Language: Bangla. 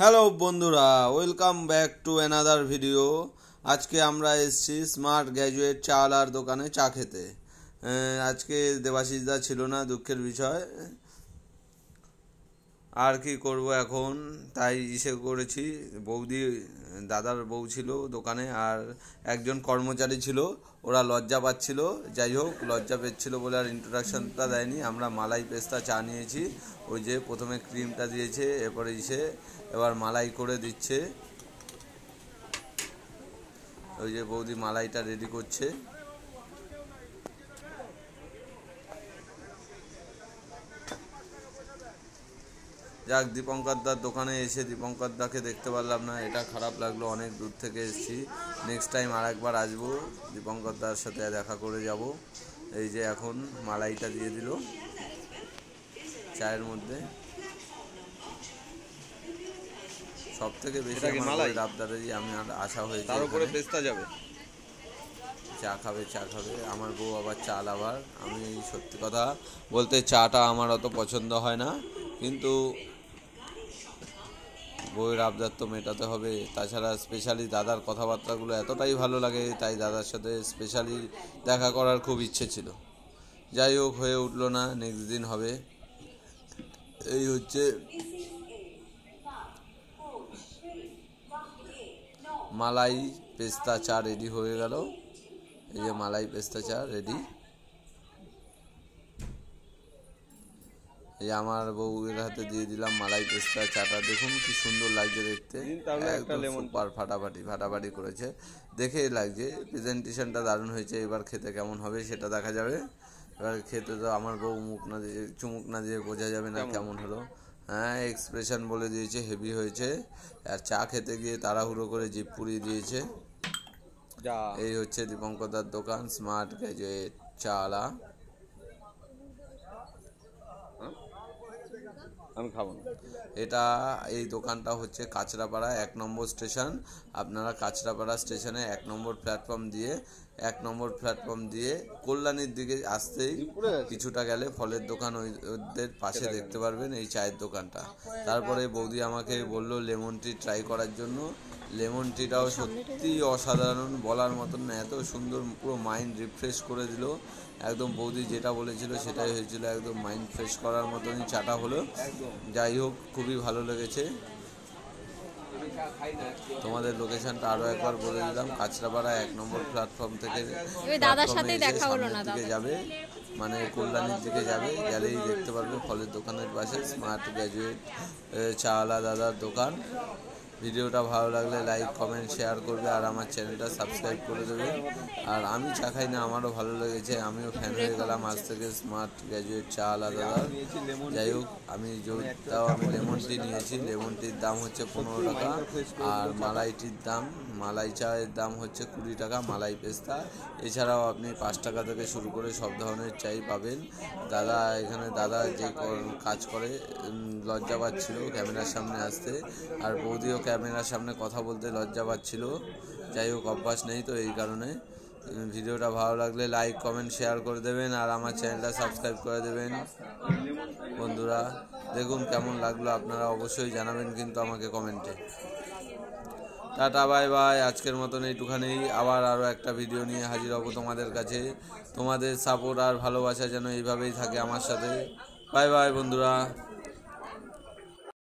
হ্যালো বন্ধুরা, welcome back to another video. আজকে আমরা এসেছি স্মার্ট গ্র্যাজুয়েট চাওয়ালার দোকানে চা খেতে। আজকে দেবাশিস দা ছিল না, দুঃখের বিষয়। আর কি করব এখন, তাই করেছি। বৌদি, দাদার বউ ছিল দোকানে, আর একজন কর্মচারী ছিল। ওরা লজ্জা পাচ্ছিল, যাই হোক লজ্জা পেচ্ছিল বলে আর ইন্ট্রোডাকশনটা দেয়নি। আমরা মালাই পেস্তা চা নিয়েছি। ওই যে প্রথমে ক্রিমটা দিয়েছে, এরপরে এবার মালাই করে দিচ্ছে। ওই যে বৌদি মালাইটা রেডি করছে। যাক, দীপঙ্কর দার দোকানে এসে দীপঙ্কর দাকে দেখতে পারলাম না, এটা খারাপ লাগলো। অনেক দূর থেকে এসেছি, নেক্সট টাইম আর একবার আসবো, দীপঙ্কর দার সাথে দেখা করে যাব। এই যে এখন মালাইটা দিয়ে দিল চায়ের মধ্যে। সব থেকে বেশি আমার রাবদারেরই আমি আশা হয়েছে, তার উপরে পেস্তা যাবে। চা খাবে আমার বউ, আবার চা লাভার। আমি সত্যি কথা বলতে চাটা আমার অত পছন্দ হয় না, কিন্তু বউয়ের আবদার তো মেটাতে হবে। তাছাড়া স্পেশালি দাদার কথাবার্তাগুলো এতটাই ভালো লাগে, তাই দাদার সাথে স্পেশালি দেখা করার খুব ইচ্ছে ছিল। যাই হোক, হয়ে উঠলো না, নেক্সট দিন হবে। এই হচ্ছে মালাই পেস্তা চা রেডি হয়ে গেল। এই যে মালাই পেস্তা চা রেডি। এই আমার বউয়ের হাতে দিয়ে দিলাম মালাই পেস্তা চাটা। দেখুন কি সুন্দর লাগছে দেখতে, একদম সুপার। ফাটাফাটি করেছে, দেখেই লাগছে। প্রেজেন্টেশনটা দারুণ হয়েছে। এবার খেতে কেমন হবে সেটা দেখা যাবে। এবার খেতে তো আমার বউ চুমুক না দিয়ে বোঝা যাবে না কেমন হলো। হ্যাঁ, এক্সপ্রেশন বলে দিয়েছে হেভি হয়েছে। আর চা খেতে গিয়ে তাড়াহুড়ো করে জিভ পুড়িয়ে দিয়েছে। এই হচ্ছে দীপঙ্কর দার দোকান, স্মার্ট গ্র্যাজুয়েট চাওয়ালা। আমি খাবো না এটা। এই দোকানটা হচ্ছে কাঁচরাপাড়া 1 নম্বর স্টেশন। আপনারা কাঁচরাপাড়া স্টেশনে 1 নম্বর প্ল্যাটফর্ম দিয়ে কল্যাণীর দিকে আসতেই কিছুটা গেলে ফলের দোকান, ওদের পাশে দেখতে পারবেন এই চায়ের দোকানটা। তারপরে বৌদি আমাকে বললো লেমন টি ট্রাই করার জন্য। লেমন টিটাও সত্যি অসাধারণ, বলার মতন না, এত সুন্দর, পুরো মাইন্ড রিফ্রেশ করে দিল। একদম বৌদি যেটা বলেছিল সেটাই হয়েছিল, একদম মাইন্ড ফ্রেশ করার মতনই চাটা হলো। যাই হোক, খুবই ভালো লেগেছে। তোমাদের লোকেশনটা আরও একবার বলে দিলাম, কাঁচরাপাড়া 1 নম্বর প্ল্যাটফর্ম থেকে সামনের দিকে যাবে, মানে কল্যাণীর দিকে যাবে, গেলেই দেখতে পারবে ফলের দোকানের পাশে স্মার্ট গ্র্যাজুয়েট চাওয়ালা দাদার দোকান। ভিডিওটা ভালো লাগলে লাইক কমেন্ট শেয়ার করবে, আর আমার চ্যানেলটা সাবস্ক্রাইব করে দেবে। আর আমি চা খাই না, আমারও ভালো লেগেছে, আমিও ফ্যান হয়ে গেলাম আজ থেকে স্মার্ট গ্র্যাজুয়েট চাওয়ালা দাদা। যাই হোক, আমি লেমন টি নিয়েছি। লেমন টির দাম হচ্ছে 15 টাকা, আর মালাই চায়ের দাম হচ্ছে 20 টাকা, মালাই পেস্তা। এছাড়াও আপনি 5 টাকা থেকে শুরু করে সব ধরনের চাই পাবেন। দাদা যে কাজ করে, লজ্জা পাচ্ছিল ক্যামেরার সামনে আসতে, আর বৌদিও ক্যামেরার সামনে কথা বলতে লজ্জা পাচ্ছিল। যাই হোক, অভ্যাস নেই তো, এই কারণে। ভিডিওটা ভালো লাগলে লাইক কমেন্ট শেয়ার করে দেবেন, আর আমার চ্যানেলটা সাবস্ক্রাইব করে দেবেন। বন্ধুরা, দেখুন কেমন লাগলো, আপনারা অবশ্যই জানাবেন কিন্তু আমাকে কমেন্টে। Tata, bye bye. আজকের মতন এইটুখানি, আবার আরও একটা ভিডিও নিয়ে হাজির হব তোমাদের কাছে। তোমাদের সাপোর্ট আর ভালোবাসা যেন এইভাবেই থাকে আমার সাথে। বাই বাই বন্ধুরা।